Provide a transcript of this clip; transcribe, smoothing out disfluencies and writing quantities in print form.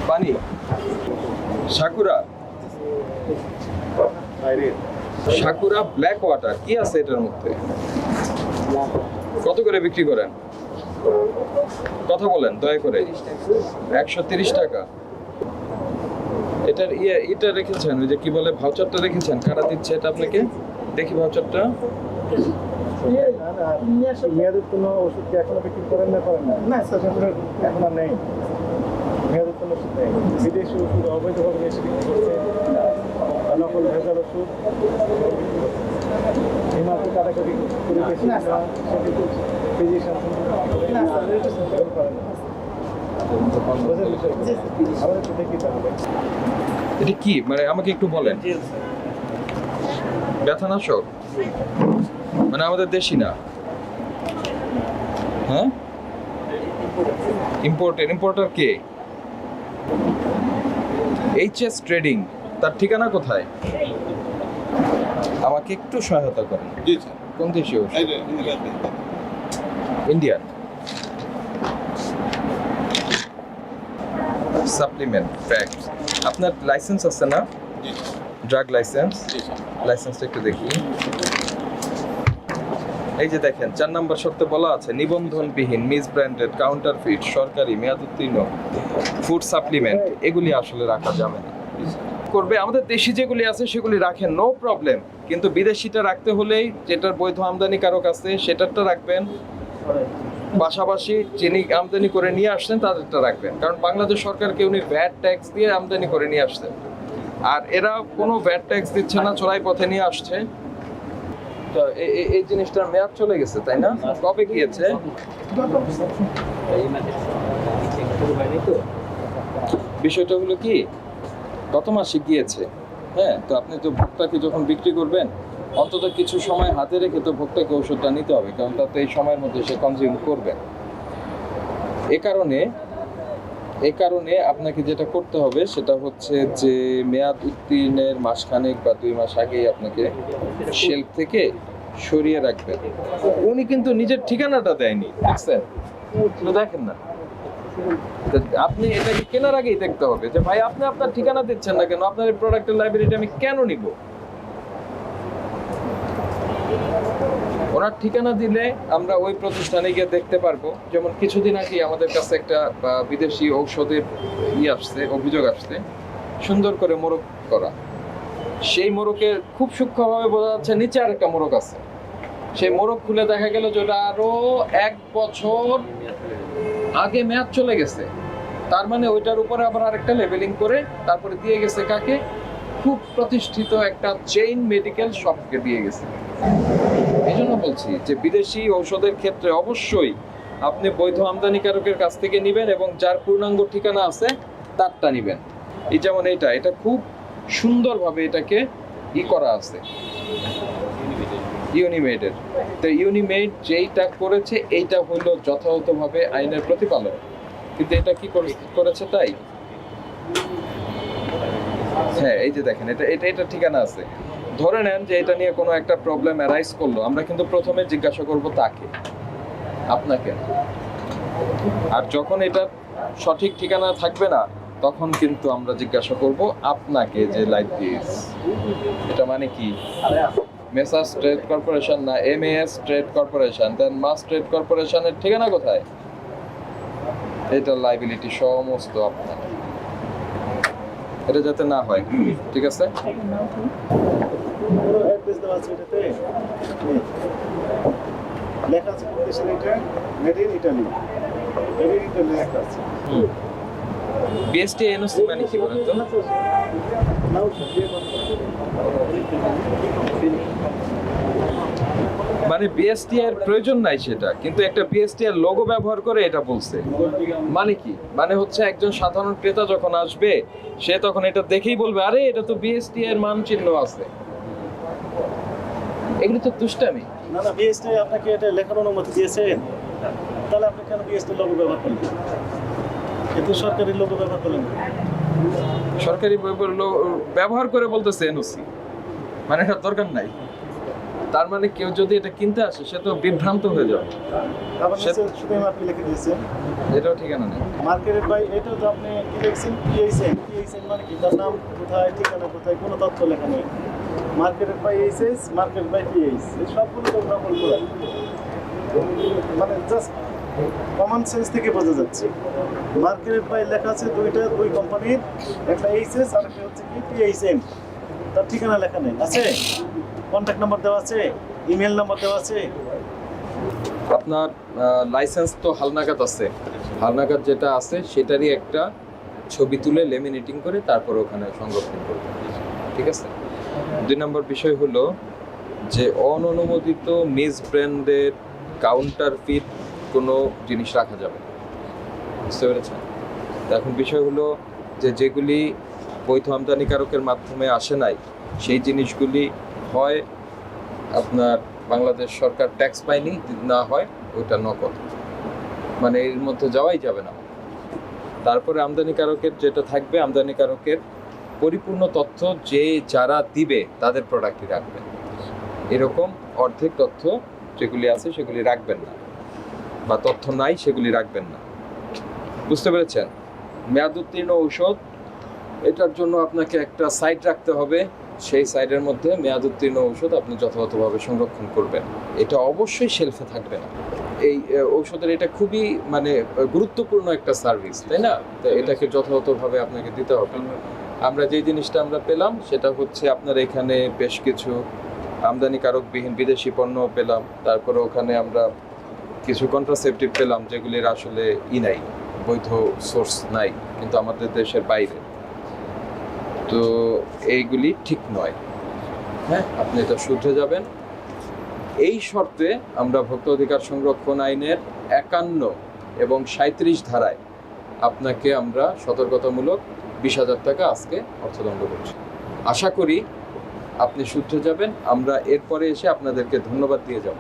পানি sakura sakura black water কি আছে এটার মধ্যে? কত করে বিক্রি করেন? কথা বলেন দয়া করে। 130 টাকা। এটার এটা রেখেছেন, ওই যে কি বলে ভাউচারটা রেখেছেন, কারা দিচ্ছে এটা আপনাকে? দেখি ভাউচারটা। মেয়াদের কোনো ওষুধ কি এখনো বিক্রি করেন না? না স্যার, এখন আর নেই। মেয়াদের কোনো ওষুধ নেই। বিদেশি ওষুধ অবৈধভাবে এসে বিক্রি করছে, নকল ভেজাল ওষুধ এই মাত্র কাটাকাটি করে বেশি ফিজিশিয়ান করেন না। আমাদের তো দেখি তাহলে এটা কি মানে আমাকে একটু বলেন। ব্যথানাশক মানে আমাদের দেশি না? হ্যাঁ, ইম্পোর্টার কে? HS trading. তার ঠিকানা কোথায়? আমাকে একটু সহায়তা করেন। জি স্যার। কোন দেশীয়? Indian supplement packs. আপনার লাইসেন্স আছে না? Drug licence? লাইসেন্সটা একটু দেখি। এই যে দেখেন 4 নম্বর শর্তে বলা আছে নিবন্ধনবিহীন, মিস ব্র্যান্ডেড, কাউন্টারফিট, সরকারি, মেয়াদ উত্তীর্ণ ফুড সাপ্লিমেন্ট এগুলি আসলে রাখা যাবে না। করবে আমাদের দেশি যেগুলি আছে সেগুলি রাখেন, নো প্রবলেম, কিন্তু বিদেশিটা রাখতে হলেই যেটার বৈধ আমদানিকারক আছে সেটারটা রাখবেন, পাশাপাশি যিনি আমদানি করে নিয়ে আসছেন তাদেরটা রাখবেন, কারণ বাংলাদেশ সরকারকে উনি ভ্যাট ট্যাক্স দিয়ে আমদানি করে নিয়ে আসছেন, আর এরা কোনো ভ্যাট ট্যাক্স দিচ্ছে না, চোরাই পথে নিয়ে আসছে। তো এই জিনিসটার মেয়াদ চলে গেছে, তাই না? কবে গিয়েছে? বিষয়টা হলো কি, গত মাসে গিয়েছে। হ্যাঁ, তো আপনি তো ভোক্তাকে যখন বিক্রি করবেন অন্তত কিছু সময় হাতে রেখে তো ভোক্তাকে ওষুধটা নিতে হবে, কারণ তাতে এই সময়ের মধ্যে সে কনজিউম করবে। এ কারণে আপনাকে যেটা করতে হবে সেটা হচ্ছে যে মেয়াদ উত্তীর্ণের মাসখানেক বা 2 মাস আগেই আপনাকে শেলফ থেকে সরিয়ে রাখবেন। উনি কিন্তু নিজের ঠিকানাটা দেয়নি, দেখছেন? দেখেন না, আপনি এটাকে কেনার আগেই দেখতে হবে যে ভাই আপনি আপনার ঠিকানা দিচ্ছেন না কেন, আপনার এই প্রোডাক্টের লাইব্রেরিটা আমি কেন নিব? ওনার ঠিকানা দিলে আমরা ওই প্রতিষ্ঠানে গিয়ে দেখতে পারবো। যেমন কিছুদিন আগে আমাদের কাছে একটা বিদেশি ঔষধের অভিযোগ আসছে, সুন্দর করে মোড়ক করা। সেই মোড়কের খুব সূক্ষ্মভাবে বোঝা যাচ্ছে নিচে আর একটা মোড়ক আছে। সেই মোড়ক খুলে দেখা গেল যে ওটা আরো 1 বছর আগে মেয়াদ চলে গেছে। তার মানে ওইটার উপরে আবার আরেকটা লেবেলিং করে তারপরে দিয়ে গেছে কাকে? খুব প্রতিষ্ঠিত একটা চেইন মেডিকেল শপকে দিয়ে গেছে। এই জন্য বলছি যে বিদেশি ঔষধের ক্ষেত্রে অবশ্যই আপনি বৈধ আমদানিকারকের কাছ থেকে নেবেন এবং যার পূর্ণাঙ্গ ঠিকানা আছে তারটা নেবেন। এই যেমন এটা খুব সুন্দরভাবে এটাকে করা আছে ইউনিমেডের। তো ইউনিমেড যেইটা করেছে এইটা হলো যথাযথভাবে আইনের প্রতিপালন, কিন্তু এটা কি করেছে তাই? হ্যাঁ, এই যে দেখেন এটা ঠিকানা আছে। ধরে নেন যে এটা নিয়ে কোনো একটা প্রবলেম অ্যারাইজ করলো, আমরা কিন্তু প্রথমে জিজ্ঞাসা করব তাকে, আপনাকে। আর যখন এটা সঠিক ঠিকানা থাকবে না তখন কিন্তু আমরা জিজ্ঞাসা করব আপনাকে, যে লাইক দিস এটা মানে কি? মেসার্স ট্রেড কর্পোরেশন না এমএএস ট্রেড কর্পোরেশন? দেন মাস ট্রেড কর্পোরেশনের ঠিকানা কোথায়? এটা লাইবিলিটি সমস্ত আপনার, এটা যাতে না হয়। ঠিক আছে? অ্যাড্রেস দেওয়া আছে এটাতে, লেখা আছে প্রতিষ্ঠান এটা মেড ইন ইটালি, লেখা আছে। বিএসটি এনওসি মানে কি বলেন তো? মানে বিএসটি এর প্রয়োজন নাই সেটা, কিন্তু একটা বিএসটি এর লোগো ব্যবহার করে এটা বলছে। মানে কি? মানে হচ্ছে একজন সাধারণ ক্রেতা যখন আসবে সে তখন এটা দেখেই বলবে আরে এটা তো বিএসটি এর মানচিহ্ন আছে। এগুলো তো দুষ্টামি। না বিএসটি আপনাকে এটা লেখার অনুমতি দিয়েছেন, তাহলে আপনি কেন বিএসটি লোগো ব্যবহার করলেন? এতে সরকারি লোগো ব্যবহার করলেন, সরকারি ব্যবহার করে বলতেছে এনওসি, মানে এটা দরকার নাই। তার মানে কেউ যদি এটা কিনতে আসে সে তো বিভ্রান্ত হয়ে যাবে। তারপর শুধু এমআরপি লিখে দিয়েছে, এটাও ঠিকানা নেই। মার্কেটের ভাই এটা তো আপনি কি লিখছেন, পিএইচএন মানে কি, তার নাম কোথায়, ঠিকানা কোথায়, কোনো তথ্য লেখা নেই। মার্কেটের by HS, market by PH, এই সবগুলো তো নকল করা, মানে জাস্ট কমন সেন্স থেকে বোঝা যাচ্ছে। মার্কেট বাই লেখা আছে দুই কোম্পানির, একটা এইচএস আর একটা হচ্ছে কি পিএইচএন, তার ঠিকানা লেখা নেই, আছে কন্ট্যাক্ট নাম্বার দেওয়া আছে, ইমেল নাম্বার দেওয়া আছে। আপনার লাইসেন্স তো হালনাগাদ আছে, হালনাগাদ যেটা আছে সেটারই একটা ছবি তুলে লেমিনেটিং করে তারপর ওখানে সংরক্ষণ করবে, ঠিক আছে। 2 নম্বর বিষয় হলো যে অননুমোদিত মিস ব্র্যান্ডের কাউন্টারফিট কোনো জিনিস রাখা যাবে না, বুঝতে পেরেছেন? তো এখন বিষয় হলো যে যেগুলি বৈধ আমদানিকারকের মাধ্যমে আসে নাই সেই জিনিসগুলি হয় আপনার বাংলাদেশ সরকার ট্যাক্স পায়নি, না হয় ওইটা নকল, মানে এর মধ্যে যাওয়াই যাবে না। তারপরে আমদানিকারকের যেটা থাকবে, আমদানিকারকের পরিপূর্ণ তথ্য যে যারা দিবে তাদের প্রোডাক্টই রাখবেন, এরকম অর্ধেক তথ্য যেগুলি আছে সেগুলি রাখবেন না, বা তথ্য নাই সেগুলি রাখবেন না, বুঝতে পেরেছেন? মেয়াদ উত্তীর্ণ ঔষধ, এটার জন্য আপনাকে একটা সাইট রাখতে হবে, সেই সাইটের মধ্যে মেয়াদ উত্তীর্ণ ঔষধ আপনি যথাযথভাবে সংরক্ষণ করবেন, এটা অবশ্যই শেলফে থাকবে না। এই ঔষধের এটা খুবই মানে গুরুত্বপূর্ণ একটা সার্ভিস, তাই না? তো এটাকে যথাযথভাবে আপনাকে দিতে হবে। আমরা যে জিনিসটা আমরা পেলাম সেটা হচ্ছে আপনার এখানে বেশ কিছু আমদানিকারকবিহীন বিদেশি পণ্য পেলাম, তারপরে ওখানে আমরা কিছু কন্ট্রাসেপটিভ পেলাম যেগুলির আসলে নাই, বৈধ সোর্স নাই, কিন্তু আমাদের দেশের বাইরে। তো এইগুলি ঠিক নয়, হ্যাঁ, আপনি এটা শুধরে যাবেন। এই শর্তে আমরা ভোক্তা অধিকার সংরক্ষণ আইনের 51 এবং 37 ধারায় আপনাকে আমরা সতর্কতামূলক 20,000 টাকা আজকে অর্থদণ্ড করছি। আশা করি আপনি শুধরে যাবেন, আমরা এরপরে এসে আপনাদেরকে ধন্যবাদ দিয়ে যাব।